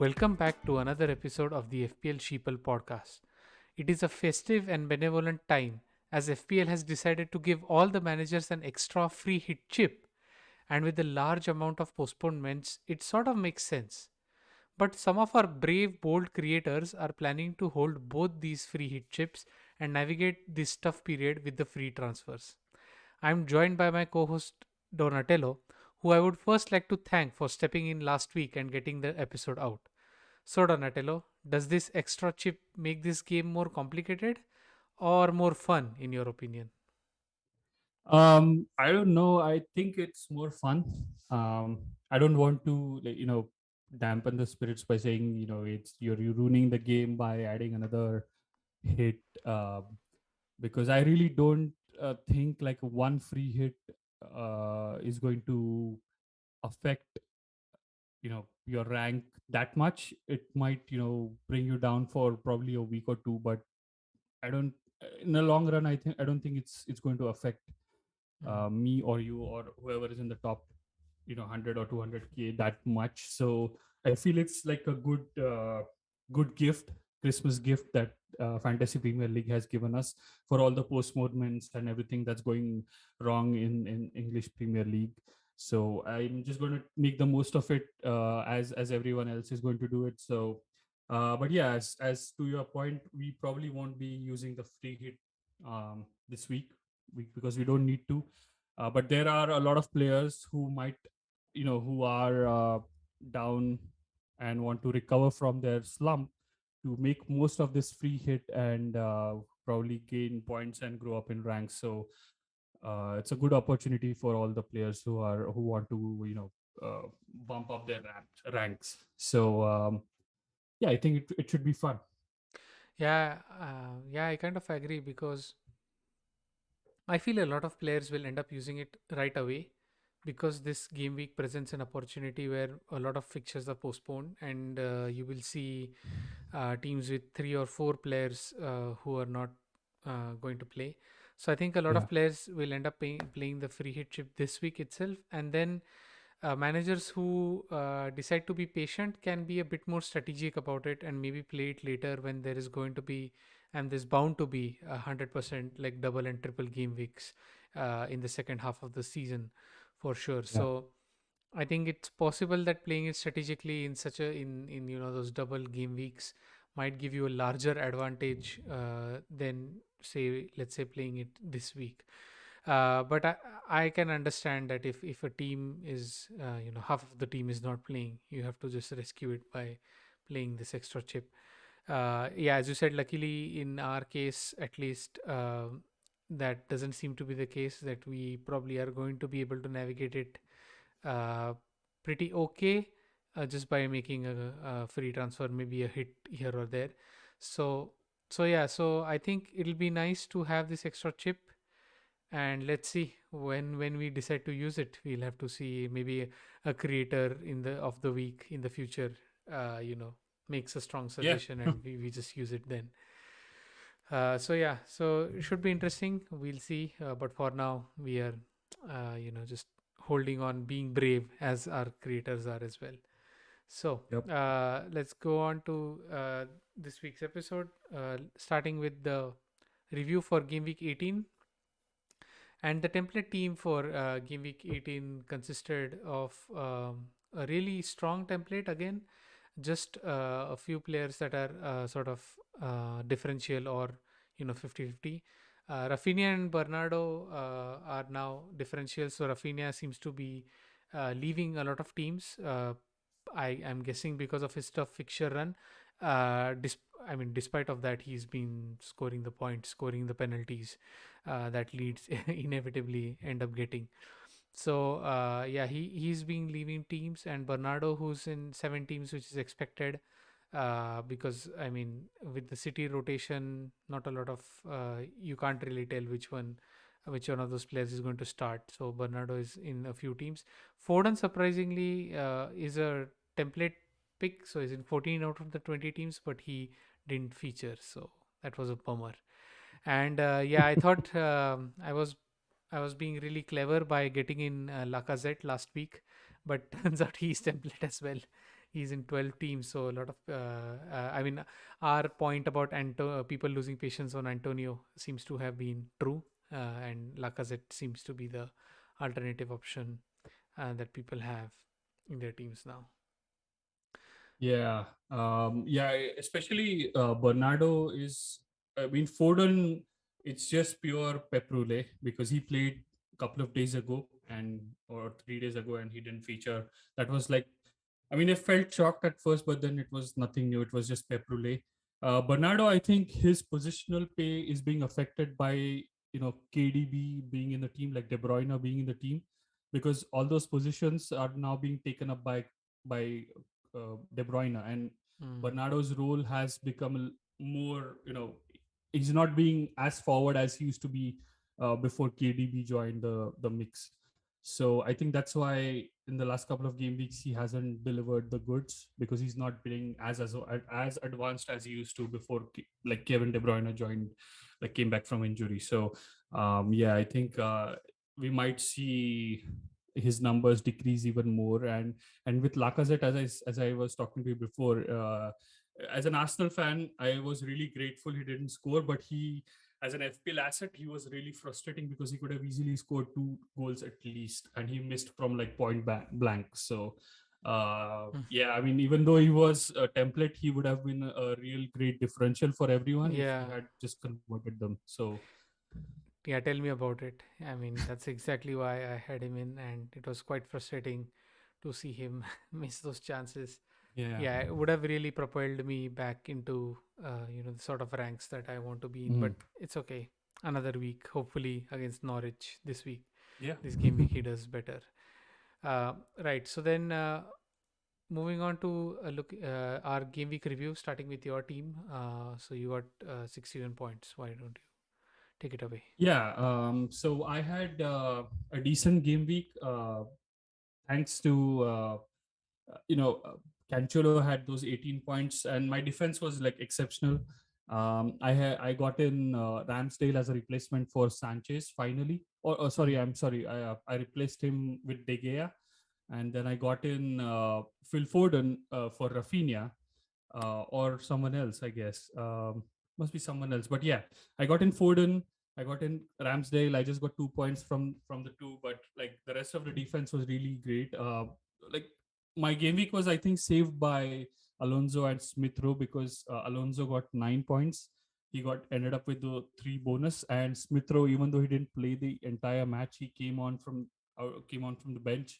Welcome back to another episode of the FPL Sheeple podcast. It is a festive and benevolent time as FPL has decided to give all the managers an extra free hit chip, and with the large amount of postponements, it sort of makes sense. But some of our brave, bold creators are planning to hold both these free hit chips and navigate this tough period with the free transfers. I'm joined by my co host Donatello, who I would first like to thank for stepping in last week and getting the episode out. So, Donatello, does this extra chip make this game more complicated or more fun, in your opinion? I don't know. I think it's more fun. I don't want to, dampen the spirits by saying, it's you're ruining the game by adding another hit. Because I really don't think like one free hit is going to affect, your rank that much. It might, bring you down for probably a week or two, but I don't. In the long run, I don't think it's going to affect Mhm. me or you or whoever is in the top 100 or 200k that much. So I feel it's like a good gift, Christmas gift that Fantasy Premier League has given us for all the postponements and everything that's going wrong in English Premier League. So I'm just going to make the most of it, as everyone else is going to do it. So but yeah, as to your point, we probably won't be using the free hit this week because we don't need to. But there are a lot of players who might, who are down and want to recover from their slump to make most of this free hit and probably gain points and grow up in ranks. So it's a good opportunity for all the players who want to, bump up their ranks. So yeah, I think it should be fun. Yeah, I kind of agree because I feel a lot of players will end up using it right away because this game week presents an opportunity where a lot of fixtures are postponed, and you will see teams with three or four players who are not going to play. So I think a lot Yeah. of players will end up playing the free hit chip this week itself, and then managers who decide to be patient can be a bit more strategic about it and maybe play it later when there is going to be and there's bound to be 100% like double and triple game weeks in the second half of the season for sure. Yeah. So I think it's possible that playing it strategically in such a in those double game weeks might give you a larger advantage than say let's say playing it this week. But I can understand that if a team is half of the team is not playing, you have to just rescue it by playing this extra chip. Yeah, as you said, luckily in our case at least, that doesn't seem to be the case. That we probably are going to be able to navigate it uh, pretty okay, just by making a free transfer, maybe a hit here or there. So so I think it'll be nice to have this extra chip, and let's see when we decide to use it. We'll have to see, maybe a creator in the of the week in the future makes a strong Yeah. suggestion and we just use it then. So yeah, so it should be interesting. We'll see, but for now we are just holding on, being brave as our creators are as well. So Yep. let's go on to this week's episode, starting with the review for game week 18. And the template team for game week 18 consisted of a really strong template again, just a few players that are sort of differential or 50-50. Rafinha and Bernardo are now differential, so Rafinha seems to be leaving a lot of teams. I am guessing because of his tough fixture run. I mean, despite of that, he's been scoring the points, scoring the penalties that leads inevitably end up getting. So yeah, he's been leaving teams, and Bernardo, who's in 7 teams, which is expected, because I mean, with the city rotation, not a lot of you can't really tell which one of those players is going to start. So Bernardo is in a few teams. Foden surprisingly is a template pick, so he's in 14 out of the 20 teams, but he didn't feature, so that was a bummer. And yeah, I thought I was being really clever by getting in Lacazette last week, but turns out he's template as well. he's in 12 teams, so a lot of I mean, our point about people losing patience on Antonio seems to have been true, and Lacazette seems to be the alternative option that people have in their teams now. Yeah, especially Bernardo is. I mean, Foden. It's just pure pep roulette because he played a couple of days ago and or 3 days ago, and he didn't feature. That was like, I mean, I felt shocked at first, but then it was nothing new. It was just pep roulette. Bernardo, I think his positional pay is being affected by KDB being in the team, like De Bruyne being in the team, because all those positions are now being taken up by De Bruyne, and Mm. Bernardo's role has become more, he's not being as forward as he used to be before KDB joined the mix. So I think that's why in the last couple of game weeks he hasn't delivered the goods because he's not being as advanced as he used to before, like Kevin De Bruyne joined, like came back from injury. So yeah, I think we might see his numbers decrease even more, and with Lacazette, as I was talking to you before, as an Arsenal fan, I was really grateful he didn't score, but he, as an FPL asset, he was really frustrating because he could have easily scored 2 goals at least, and he missed from like blank. So, Mm. yeah, I mean, even though he was a template, he would have been a real great differential for everyone if he Yeah. had just converted them. So, Yeah, tell me about it. I mean, that's exactly why I had him in, and it was quite frustrating to see him miss those chances. yeah. Yeah, it would have really propelled me back into the sort of ranks that I want to be in. But Mhm. it's okay. Another week, hopefully against Norwich this week. Yeah. This game week he does better. Right. So then, moving on to look our game week review, starting with your team. So you got 61 points. Why don't you take it away? Yeah. So I had a decent game week, thanks to Cancelo had those 18 points, and my defense was like exceptional. I got in Ramsdale as a replacement for Sanchez finally. Or sorry, Hmm. I'm sorry. I replaced him with De Gea, and then I got in Phil Foden for Rafinha, or someone else, I guess. Must be someone else. But yeah, I got in Foden. I got in Ramsdale. I just got 2 points from the two, but like the rest of the defense was really great. Like my game week was, I think, saved by Alonso and Smith Rowe because Alonso got 9 points. He got ended up with the 3 bonus, and Smith Rowe, even though he didn't play the entire match, he came on from the bench.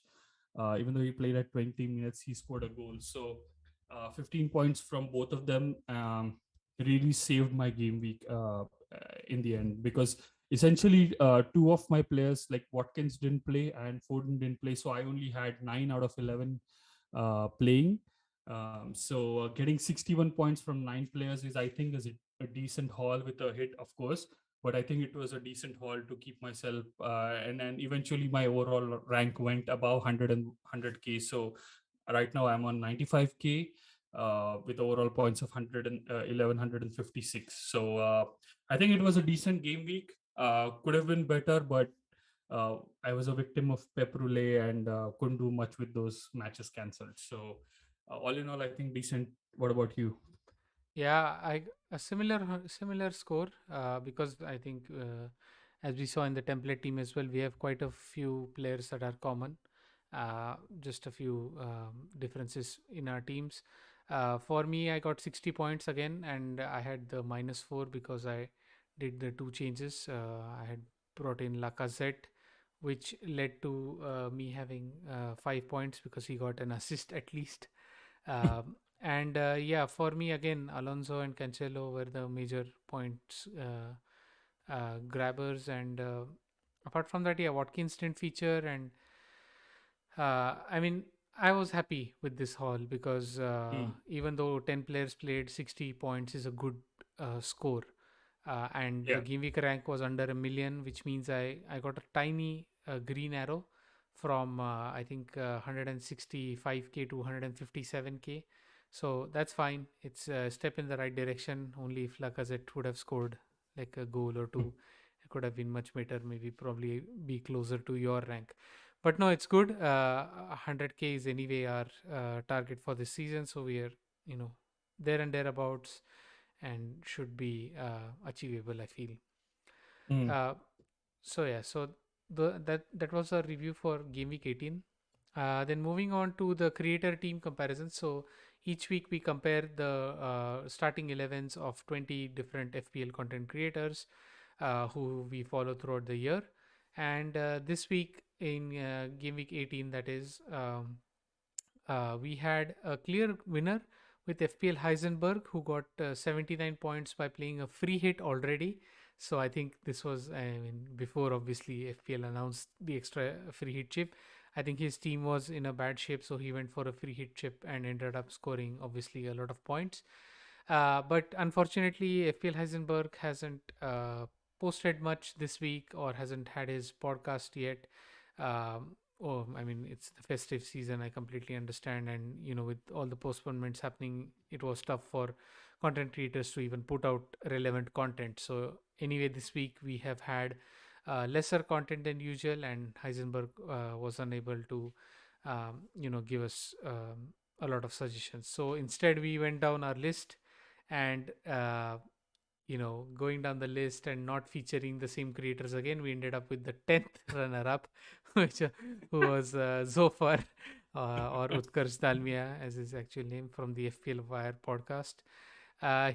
Even though he played at 20 minutes, he scored a goal. So 15 points from both of them really saved my game week in the end, because essentially two of my players like Watkins didn't play and Foden didn't play, so I only had 9 out of 11 playing. So getting 61 points from 9 players is, I think, is a decent haul with a hit, of course, but I think it was a decent haul to keep myself, and then eventually my overall rank went above 100k. So right now I'm on 95k with overall points of 1156. So I think it was a decent game week. Could have been better, but I was a victim of pep roulette and couldn't do much with those matches cancelled. So all in all, I think decent. What about you? Yeah, a similar score because I think as we saw in the template team as well, we have quite a few players that are common. Just a few differences in our teams. For me, I got 60 points again, and I had the -4 because I did the two changes. I had brought in Lacazette, which led to me having 5 points because he got an assist at least. And yeah, for me again, Alonso and Cancelo were the major points grabbers, and apart from that, yeah, Watkins didn't feature, and I mean, I was happy with this haul because Hmm. even though 10 players played, 60 points is a good score. And the Yeah. game week rank was under a million, which means I got a tiny green arrow from I think 165k to 157k. So that's fine. It's a step in the right direction. Only if Lacazette would have scored like a goal or two, it could have been much better. Maybe probably be closer to your rank. But no, it's good. 100K is anyway our target for this season, so we are, you know, there and thereabouts, and should be achievable, I feel. Mm. Uh, so yeah, so that was a review for Game Week 18. Then moving on to the creator team comparison. So each week we compare the starting 11s of 20 different FPL content creators who we follow throughout the year. And this week in Game Week 18, that is, we had a clear winner with FPL Heisenberg, who got 79 points by playing a free hit already. So I think this was, I mean, before obviously FPL announced the extra free hit chip. I think his team was in a bad shape, so he went for a free hit chip and ended up scoring obviously a lot of points. But unfortunately, FPL Heisenberg hasn't posted much this week or hasn't had his podcast yet. Oh, I mean, it's the festive season. I completely understand, and with all the postponements happening, it was tough for content creators to even put out relevant content. So anyway, this week we have had lesser content than usual, and Heisenberg was unable to, give us a lot of suggestions. So instead, we went down our list and going down the list and not featuring the same creators again, we ended up with the 10th runner up, which who was Zophar, or Utkarsh Dalmia as his actual name, from the FPL Wire podcast.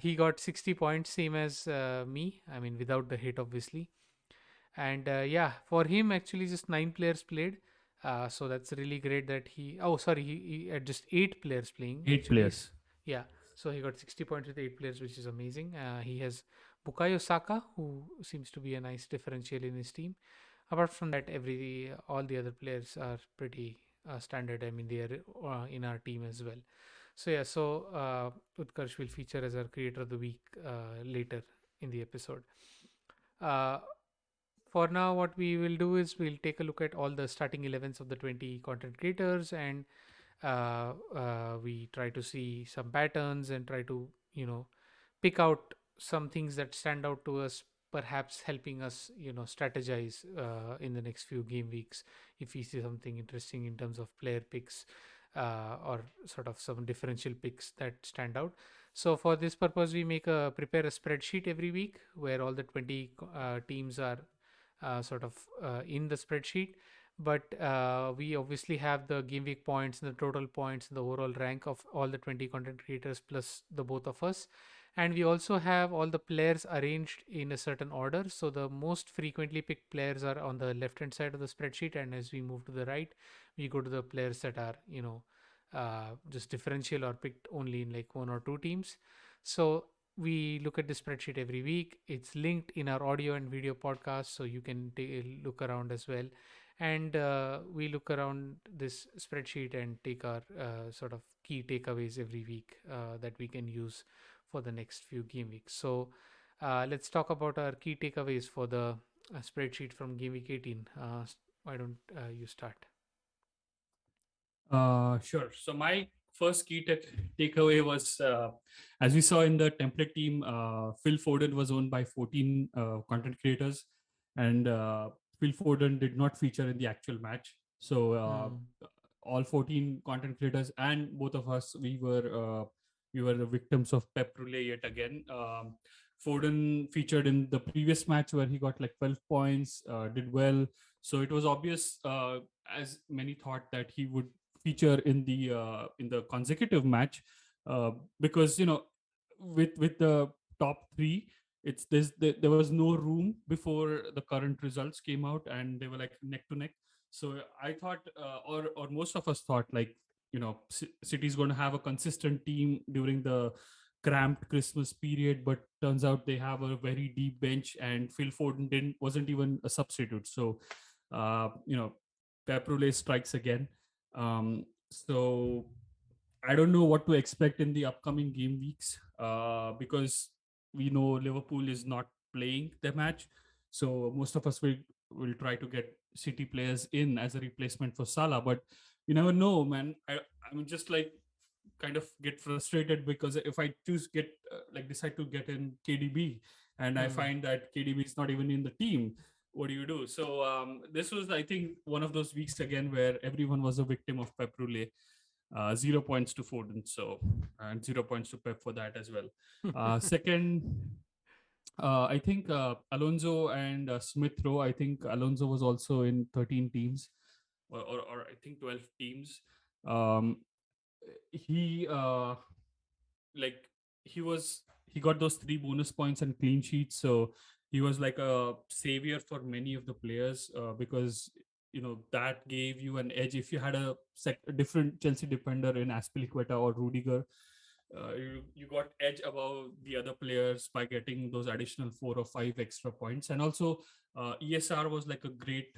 He got 60 points, same as me, I mean without the hit obviously. And yeah, for him actually just 9 players played. So that's really great that oh sorry, he had just 8 players playing Eight actually. players. Yeah, so he got 60 points with 8 players, which is amazing. He has Bukayo Saka, who seems to be a nice differential in his team. Apart from that, every all the other players are pretty standard. I mean, they are in our team as well. So yeah, so Utkarsh will feature as our creator of the week later in the episode. Uh, for now, what we will do is we'll take a look at all the starting 11s of the 20 content creators, and we try to see some patterns and try to, pick out some things that stand out to us, perhaps helping us, strategize in the next few game weeks if we see something interesting in terms of player picks, or sort of some differential picks that stand out. So for this purpose, we prepare a spreadsheet every week where all the 20 teams are sort of in the spreadsheet. But we obviously have the game week points and the total points and the overall rank of all the 20 content creators plus the both of us. And we also have all the players arranged in a certain order. So the most frequently picked players are on the left hand side of the spreadsheet, and as we move to the right, we go to the players that are, just differential or picked only in like one or two teams. So we look at the spreadsheet every week. It's linked in our audio and video podcast, so you can look around as well. And we look around this spreadsheet and take our sort of key takeaways every week that we can use for the next few game weeks. So let's talk about our key takeaways for the spreadsheet from game week 18. Why don't you start? Sure. So my first key takeaway was, as we saw in the template team, Phil Foden was owned by 14 content creators, and Phil Foden did not feature in the actual match. So Hmm. all 14 content creators and both of us, we were the victims of pep roulette yet again. Foden featured in the previous match where he got like 12 points, did well. So it was obvious, as many thought, that he would feature in the consecutive match, because with the top three, there was no room before the current results came out, and they were like neck to neck. So I thought, or most of us thought, like, City's going to have a consistent team during the cramped Christmas period, but turns out they have a very deep bench, and Phil Foden wasn't even a substitute. So uh, you know Pep Roulette strikes again. So I don't know what to expect in the upcoming game weeks, because we know Liverpool is not playing the match. So most of us will try to get City players in as a replacement for Salah, but you never know, man. I'm just like kind of get frustrated, because if I decide to get in KDB, and I Hmm. find that KDB is not even in the team, what do you do? So this was, I think, one of those weeks again where everyone was a victim of Pep Roulette. 0 points to Foden, so and 0 points to Pep for that as well. Second, I think Alonso and Smith Rowe. I think Alonso was also in 13 teams, or I think 12 teams. Um, he like he got those 3 bonus points and clean sheets, so he was like a savior for many of the players, because that gave you an edge if you had a different Chelsea defender in Aspilicueta or Rudiger. You got edge above the other players by getting those additional 4 or 5 extra points. And also ESR was like a great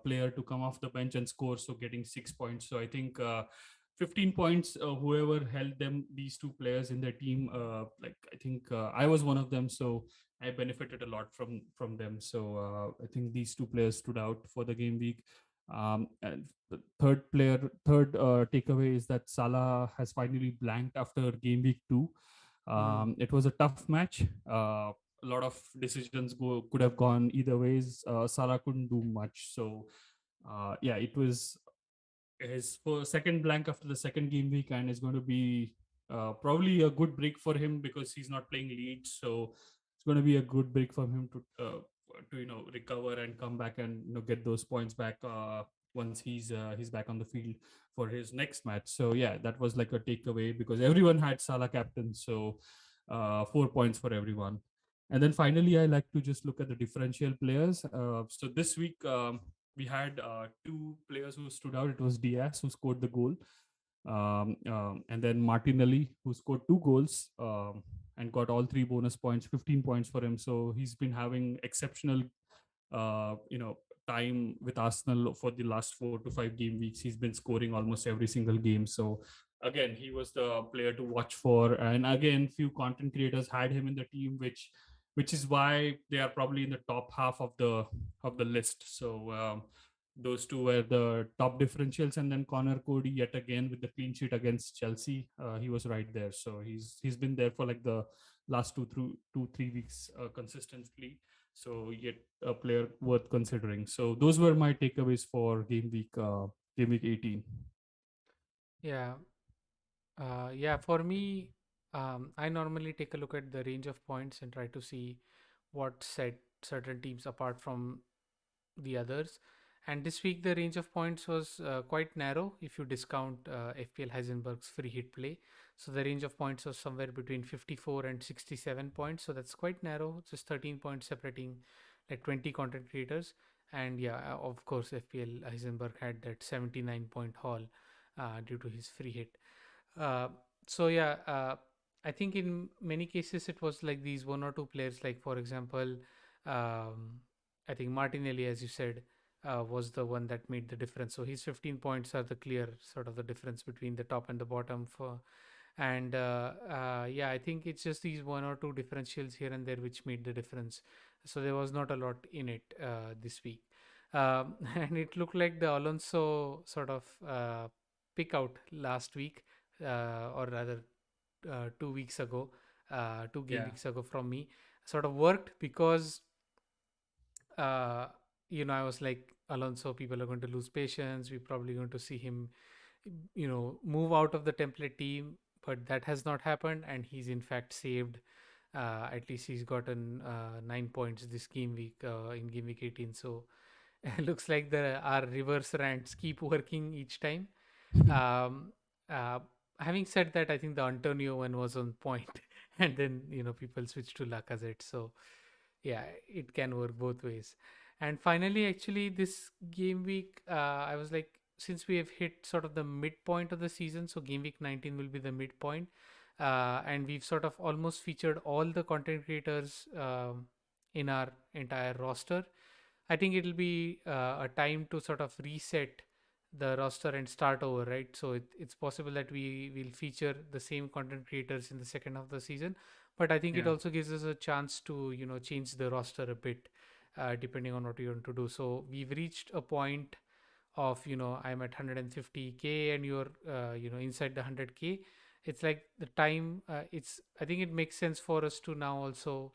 player to come off the bench and score, so getting 6 points. So I think 15 points, whoever held them, these two players in their team, like I think I was one of them, so I benefited a lot from them. So I think these two players stood out for the game week. And the third takeaway is that Salah has finally blanked after game week 2. Hmm. It was a tough match. A lot of decisions could have gone either ways. Salah couldn't do much. So yeah, it was his second blank after the second game week, and is going to be probably a good break for him because he's not playing Leeds. So it's going to be a good break for him to recover and come back and get those points back once he's back on the field for his next match. So yeah, that was like a takeaway because everyone had Salah captain. So 4 points for everyone. And then finally, I like to just look at the differential players. So this week, we had two players who stood out. It was Diaz who scored the goal, and then Martinelli who scored 2 goals, and got all 3 bonus points, 15 points for him. So he's been having exceptional, uh, you know, time with Arsenal for the last 4 to 5 game weeks. He's been scoring almost every single game. So again, he was the player to watch for. And again, few content creators had him in the team, which is why they are probably in the top half of the list. So those two were the top differentials, and then Connor Cody yet again with the clean sheet against Chelsea. He was right there, so he's been there for like the last 2 3 weeks consistently. So yet a player worth considering. So those were my takeaways for game week 18. Yeah. Yeah, for me, I normally take a look at the range of points and try to see what set certain teams apart from the others. And this week, the range of points was quite narrow if you discount FPL Heisenberg's free hit play. So the range of points was somewhere between 54 and 67 points. So that's quite narrow, just 13 points separating like 20 content creators. And yeah, of course, FPL Heisenberg had that 79-point haul due to his free hit. Uh, so yeah, I think in many cases it was like these one or two players. Like for example, I think Martinelli, as you said, was the one that made the difference. So his 15 points are the clear sort of the difference between the top and the bottom. And yeah, I think it's just these one or two differentials here and there which made the difference. So there was not a lot in it this week. And it looked like the Alonso sort of pick out last week, or rather 2 weeks ago, 2 game Yeah. weeks ago from me, sort of worked because uh, I was like, Alonso, people are going to lose patience. We're probably going to see him, move out of the template team, but that has not happened, and he's in fact saved. At least he's gotten 9 points this game week in game week 18. So it looks like our reverse rants keep working each time. Um, uh, Having said that, I think the Antonio one was on point, and then people switched to Lacazette. So yeah, it can work both ways. And finally, actually, this game week, I was like, since we have hit sort of the midpoint of the season, so game week 19 will be the midpoint, and we've sort of almost featured all the content creators in our entire roster. I think it'll be a time to sort of reset the roster and start over, right? So it's possible that we will feature the same content creators in the second half of the season, but I think it Yeah. also gives us a chance to change the roster a bit, depending on what you want to do. So we've reached a point of I'm at 150K and you're inside the 100K. It's like the time. It's I think it makes sense for us to now also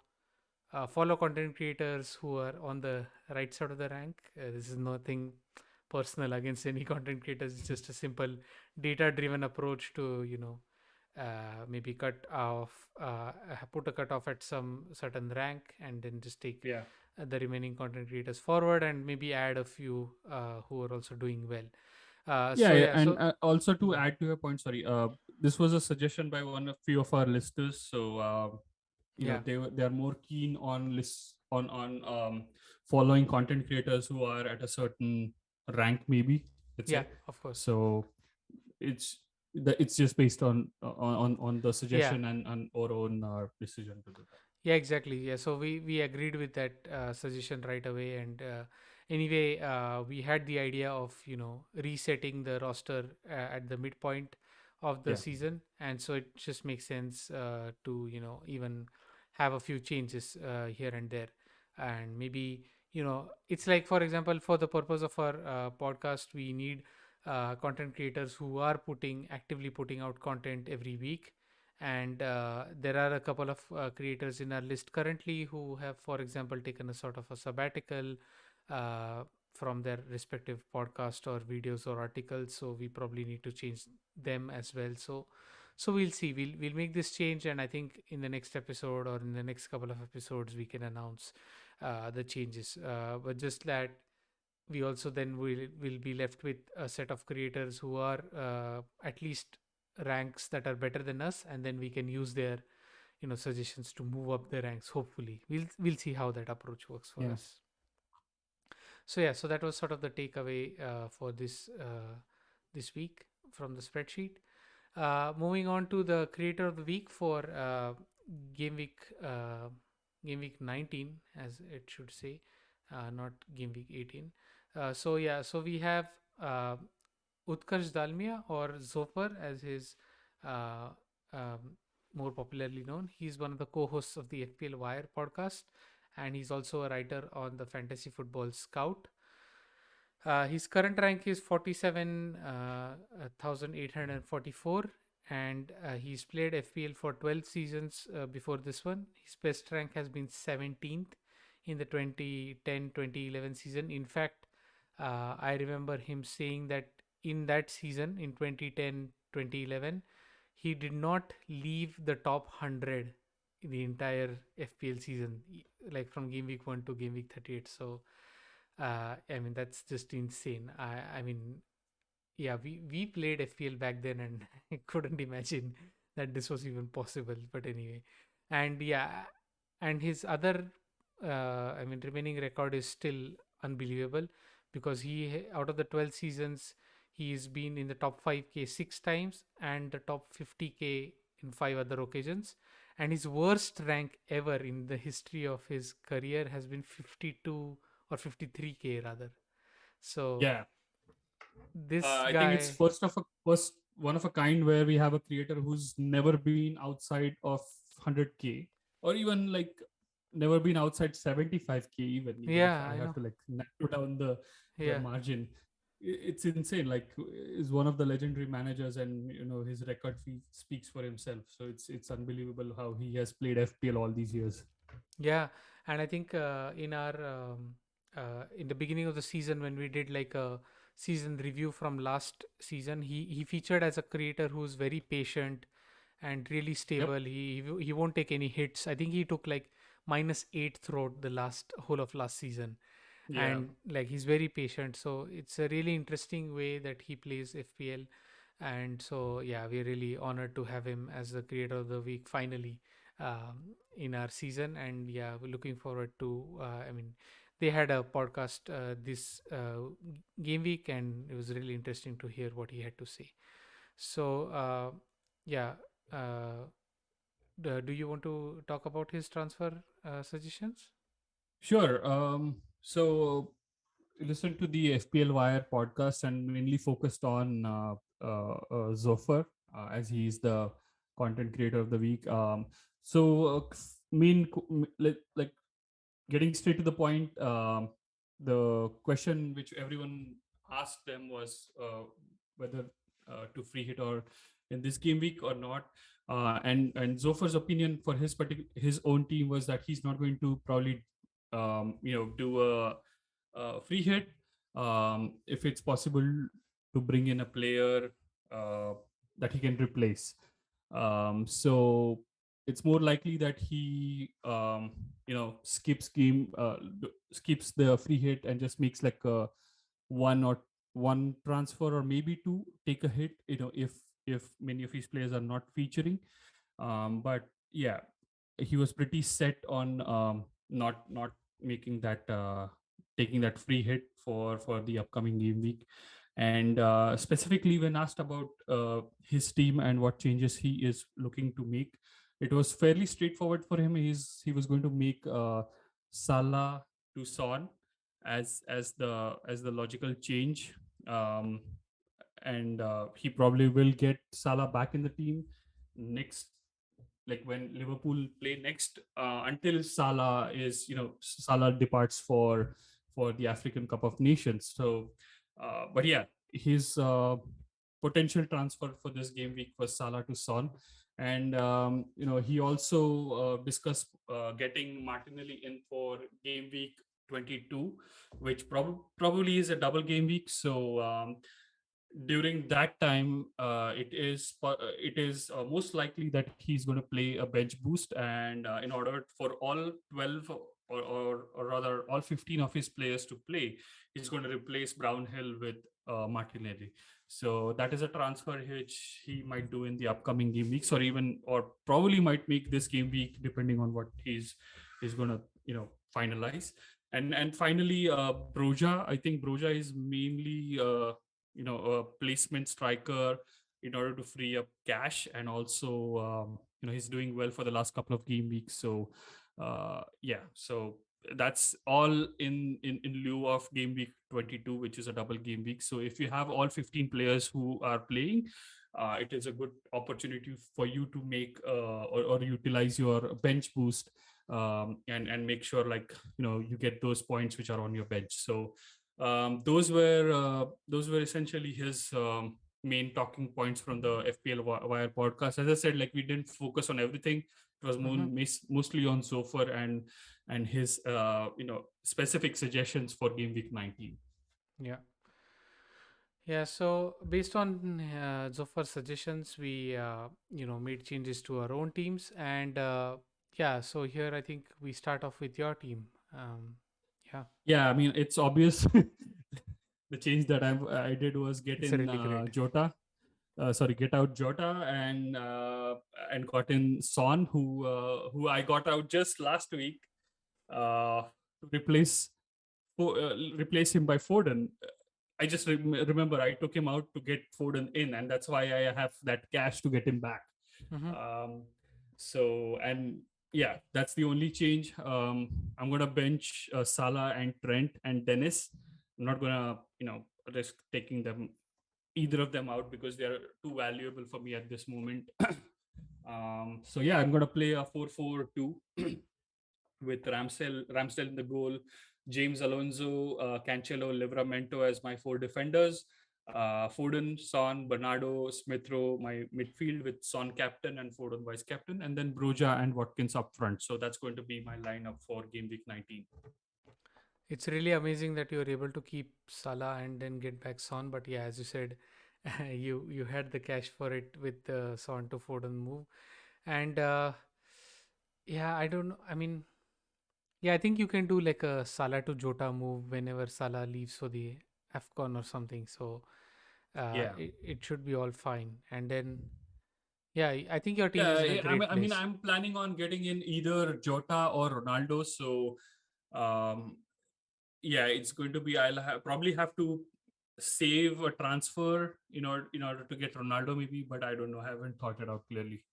follow content creators who are on the right side of the rank. This is nothing personal against any content creators. It's just a simple data driven approach to, maybe put a cut off at some certain rank, and then just take Yeah. the remaining content creators forward, and maybe add a few who are also doing well. Yeah, So yeah, yeah, and so also to yeah, add to your point, sorry, this was a suggestion by one of few of our listeners. So yeah, they are more keen on lists on following content creators who are at a certain rank, maybe, let's yeah, say. of course, So it's it's just based on the yeah. suggestion and our own decision to do that. Yeah, exactly. Yeah, so we agreed with that suggestion right away, and anyway, we had the idea of resetting the roster at the midpoint of the Yeah, season, and so it just makes sense to even have a few changes here and there, and maybe it's like, for example, for the purpose of our podcast, we need content creators who are putting actively putting out content every week, and there are a couple of creators in our list currently who have, for example, taken a sort of a sabbatical uh, from their respective podcast or videos or articles, so we probably need to change them as well. So we'll see, we'll make this change, and I think in the next episode or in the next couple of episodes we can announce the changes, but just that we also then will be left with a set of creators who are at least ranks that are better than us, and then we can use their suggestions to move up the ranks. Hopefully we'll see how that approach works for yeah, us. So yeah, so that was sort of the takeaway for this week from the spreadsheet. Moving on to the creator of the week for game week uh, game week 19, as it should say, not game week 18. So yeah, so we have uh, Utkarsh Dalmia, or Zophar as his uh, um, more popularly known. He's one of the co-hosts of the FPL Wire podcast, and he's also a writer on the Fantasy Football Scout. His current rank is 47,844, and he's played FPL for 12 seasons before this one. His best rank has been 17th in the 2010-2011 season. In fact, I remember him saying that in that season, in 2010-2011, he did not leave the top 100 in the entire FPL season, like from game week 1 to game week 38. So I mean, that's just insane. I mean, yeah, we played FPL back then, and I couldn't imagine that this was even possible. But anyway, and yeah, and his other, I mean, remaining record is still unbelievable, because out of the 12 seasons, he's been in the top 5K 6 times and the top 50K in 5 other occasions. And his worst rank ever in the history of his career has been 52 or 53K rather. So yeah. this I think it's guy, first one of a kind where we have a creator who's never been outside of 100K, or even like never been outside 75K, even if yeah, I I have know, to like narrow down the yeah. margin. It's insane. Like, is one of the legendary managers, and his record fee speaks for himself. So it's unbelievable how he has played FPL all these years. Yeah, and I think in the beginning of the season, when we did like a season review from last season, he featured as a creator who's very patient and really Yep. stable. He won't take any hits. I think he took like -8 throughout the last whole of last season, Yeah. and like he's very patient. So it's a really interesting way that he plays FPL, and so yeah, we're really honored to have him as the creator of the week finally in our season. And yeah, we're looking forward to I mean, they had a podcast this game week, and it was really interesting to hear what he had to say. So yeah, uh, do you want to talk about his transfer suggestions? Sure. So listen to the FPL Wire podcast and mainly focused on Zophar, as he is the content creator of the week. So like getting straight to the point, the question which everyone asked them was whether to free hit or in this game week or not. And Zophar's opinion for his own team was that he's not going to probably do a free hit if it's possible to bring in a player uh, that he can replace. So it's more likely that he skips the free hit and just makes like a one or one transfer or maybe two take a hit, if many of his players are not featuring. But yeah, he was pretty set on not making that taking that free hit for the upcoming game week. And specifically when asked about his team and what changes he is looking to make, it was fairly straightforward for him. He was going to make Salah to Son as the logical change. um, and he probably will get Salah back in the team next, like when Liverpool play next, until Salah departs for the African Cup of Nations. So, but yeah, his potential transfer for this game week was Salah to Son. And he also discussed getting Martinelli in for game week 22, which probably is a double game week. So during that time, it is most likely that he's going to play a bench boost, and in order for all 12, or rather all 15 of his players to play, he's going to replace Brownhill with Martinelli. So that is a transfer which he might do in the upcoming game weeks, or probably might make this game week, depending on what he's going to finalize. And finally, Broja. I think Broja is mainly a placement striker in order to free up cash, and also he's doing well for the last couple of game weeks. So yeah, so that's all in lieu of game week 22, which is a double game week. So if you have all 15 players who are playing, it is a good opportunity for you to make or utilize your bench boost, and make sure, like, you get those points which are on your bench. So those were essentially his main talking points from the FPL Wire podcast. As I said, like, we didn't focus on everything. It was Mm-hmm. mostly on Zophar and his specific suggestions for game week 19. Yeah. Yeah, so based on Zophar's suggestions, we made changes to our own teams, and yeah. So here, I think we start off with your team. Yeah, Yeah, I mean, it's obvious. The change that I did was get it's a in really great. get out Jota, and got in Son, who I got out just last week, to replace him by Foden. I just remember I took him out to get Foden in, and that's why I have that cash to get him back. Mm-hmm. Um, so, and yeah, that's the only change. I'm gonna bench Salah and Trent and Dennis. I'm not gonna risk taking them either of them out because they're too valuable for me at this moment. So yeah, I'm gonna play a 4-4-2 with Ramsdale in the goal, James Alonso, Cancelo, Livramento as my four defenders, Foden, Son, Bernardo, Smith Rowe, my midfield with Son captain and Foden vice captain, and then Broja and Watkins up front. So that's going to be my lineup for game week 19. It's really amazing that you were able to keep Salah and then get back Son. But yeah, as you said, you had the cash for it with the Son to Foden move, and yeah, I don't know. I mean, yeah, I think you can do like a Salah to Jota move whenever Salah leaves for the AFCON or something. So Yeah. it should be all fine. And then, yeah, I think your team is Yeah, in a great I mean, place. I'm planning on getting in either Jota or Ronaldo. So, um, yeah, it's going to be. Probably have to save a transfer in order to get Ronaldo, maybe, but I don't know. I haven't thought it out clearly.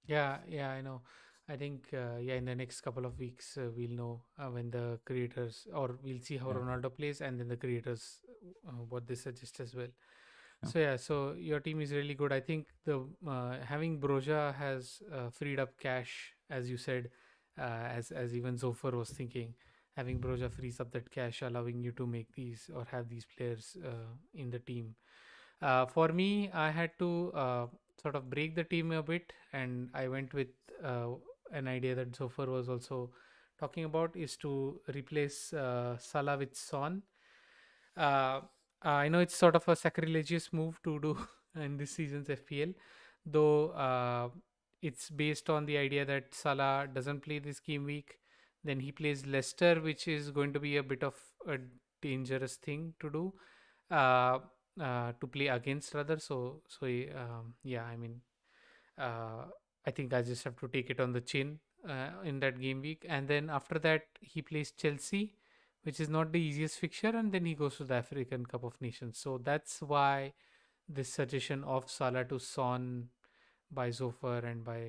Yeah, yeah, I know. I think, yeah, in the next couple of weeks, we'll know when the creators, or we'll see how Yeah, Ronaldo plays, and then the creators, what they suggest as well. yeah, So yeah, so your team is really good. I think the having Broja has freed up cash, as you said, as even Zophar was thinking. Having Broja frees up that cash, allowing you to make these or have these players in the team. For me, I had to. sort of break the team a bit, and I went with uh, an idea that Zophar was also talking about, is to replace Salah with Son. Uh, I know it's sort of a sacrilegious move to do in this season's FPL, though it's based on the idea that Salah doesn't play this game week. Then he plays Leicester, which is going to be a bit of a dangerous thing to do, uh, to play against rather. Yeah, I mean, uh, I think I just have to take it on the chin in that game week. And then after that, he plays Chelsea, which is not the easiest fixture. And then he goes to the African Cup of Nations. So that's why this suggestion of Salah to Son by Zophar and by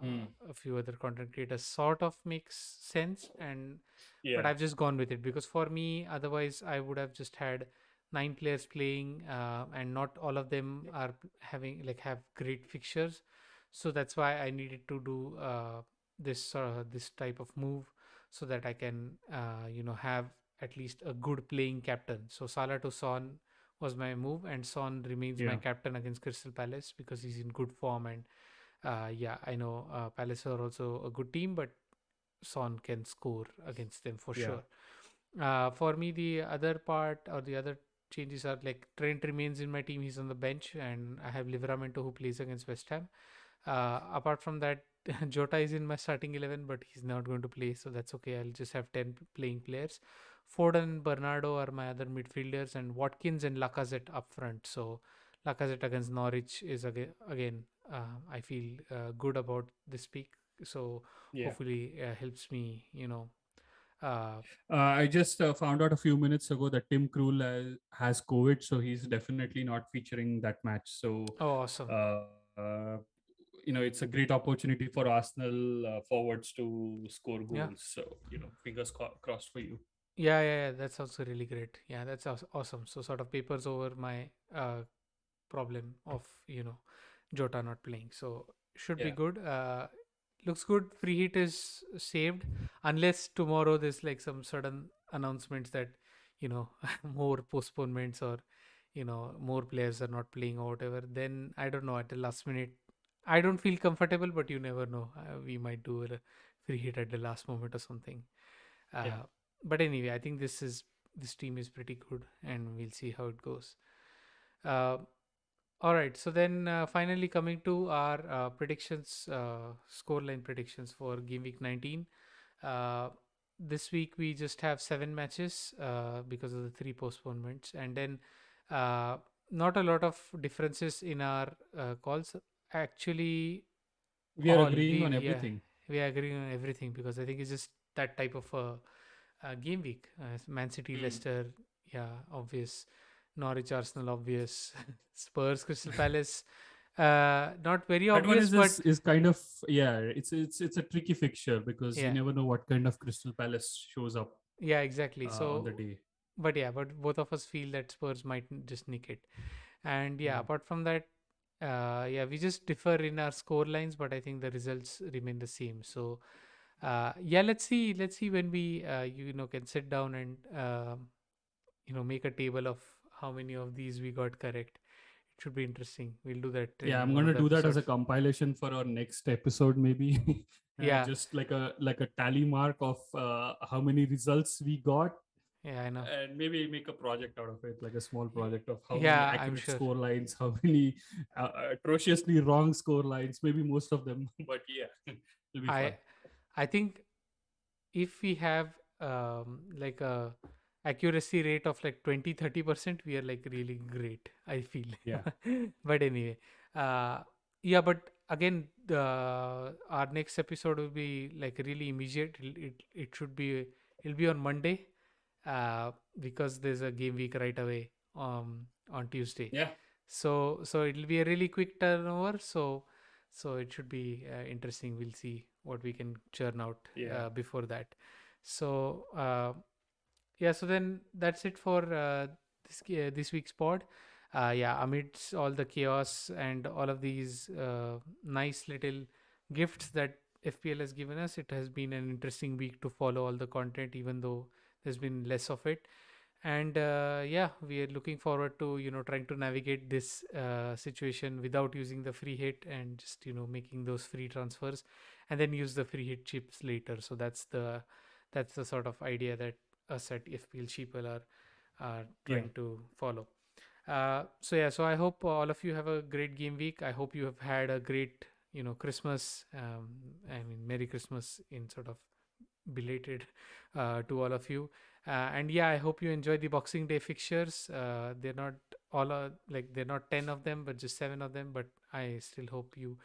Mm. a few other content creators sort of makes sense. And but Yeah. I've just gone with it because for me, otherwise, I would have just had 9 players playing, and not all of them are having like have great fixtures. So that's why I needed to do this type of move so that I can have at least a good playing captain. So Salah to Son was my move, and Son remains my Yeah. captain against Crystal Palace because he's in good form. And yeah, I know Palace are also a good team, but Son can score against them for Yeah. sure. For me, the other part or the other changes are like Trent remains in my team. He's on the bench, and I have Livramento who plays against West Ham. Apart from that, Jota is in my starting 11, but he's not going to play, so that's okay. I'll just have 10 playing players. Ford and Bernardo are my other midfielders, and Watkins and Lacazette up front. So Lacazette against Norwich is again I feel good about this pick. So Yeah. hopefully helps me, uh, I just found out a few minutes ago that Tim Krul has COVID, so he's definitely not featuring that match. So, oh, awesome. uh, uh, it's a great opportunity for Arsenal forwards to score Yeah. goals. So, fingers crossed for you. Yeah, that's also really great. Yeah, that's awesome. So sort of papers over my problem of Jota not playing. So should be Yeah. good. Looks good. Free hit is saved unless tomorrow there's like some sudden announcements that more postponements or more players are not playing or whatever. Then I don't know at the last minute. I don't feel comfortable, but you never know. We might do a free hit at the last moment or something. Yeah. But anyway, I think this team is pretty good, and we'll see how it goes. Uh, all right. So then, finally coming to our predictions, scoreline predictions for game week 19. Uh, this week we just have 7 matches because of the 3 postponements, and then uh, not a lot of differences in our calls. Actually, We are all agreeing we on yeah everything. we are agreeing on everything because I think it's just that type of game week. Man City, Mm. Leicester, yeah, obvious. Norwich, Arsenal, obvious. Spurs, Crystal Palace, not very That one obvious, is but is kind of, yeah. It's a tricky fixture because you yeah, never know what kind of Crystal Palace shows up yeah, exactly. on the So, day. but both of us feel that Spurs might just nick it. And yeah, Mm. apart from that, yeah, we just differ in our score lines, but I think the results remain the same. So, yeah, let's see when we can sit down and make a table of how many of these we got correct. It should be interesting. We'll do that Yeah, in I'm one of gonna the do that as a episodes. compilation for our next episode, maybe. Yeah, Just like a tally mark of how many results we got, yeah, I know. and maybe make a project out of it, like a small project of how many Yeah, I'm accurate sure. score lines, how many atrociously wrong score lines, maybe most of them. But yeah, it'll be fun. I I think if we have like a accuracy rate of like 20-30%, we are like really great, I feel. Yeah, But anyway, yeah, but again, our next episode will be like really immediate. It should be, it'll be on Monday, because there's a game week right away on Tuesday. yeah, So it'll be a really quick turnover. So it should be interesting. We'll see what we can churn out yeah, before that. So yeah, so then that's it for this week's pod. Yeah, amidst all the chaos and all of these nice little gifts that FPL has given us, it has been an interesting week to follow all the content, even though there's been less of it. And yeah, we are looking forward to trying to navigate this situation without using the free hit, and just making those free transfers and then use the free hit chips later. So that's the sort of idea that us at FPL Sheeple are Yeah. trying to follow. So yeah, so I hope all of you have a great game week. I hope you have had a great Christmas. I mean, Merry Christmas in sort of belated to all of you. And yeah, I hope you enjoy the Boxing Day fixtures. They're not all like they're not 10 of them, but just 7 of them. But I still hope you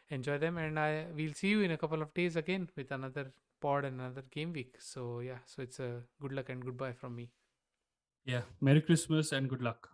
enjoy them, and I we'll see you in a couple of days again with another pod and another game week. So yeah, so it's a good luck and goodbye from me. Yeah. Merry Christmas and good luck.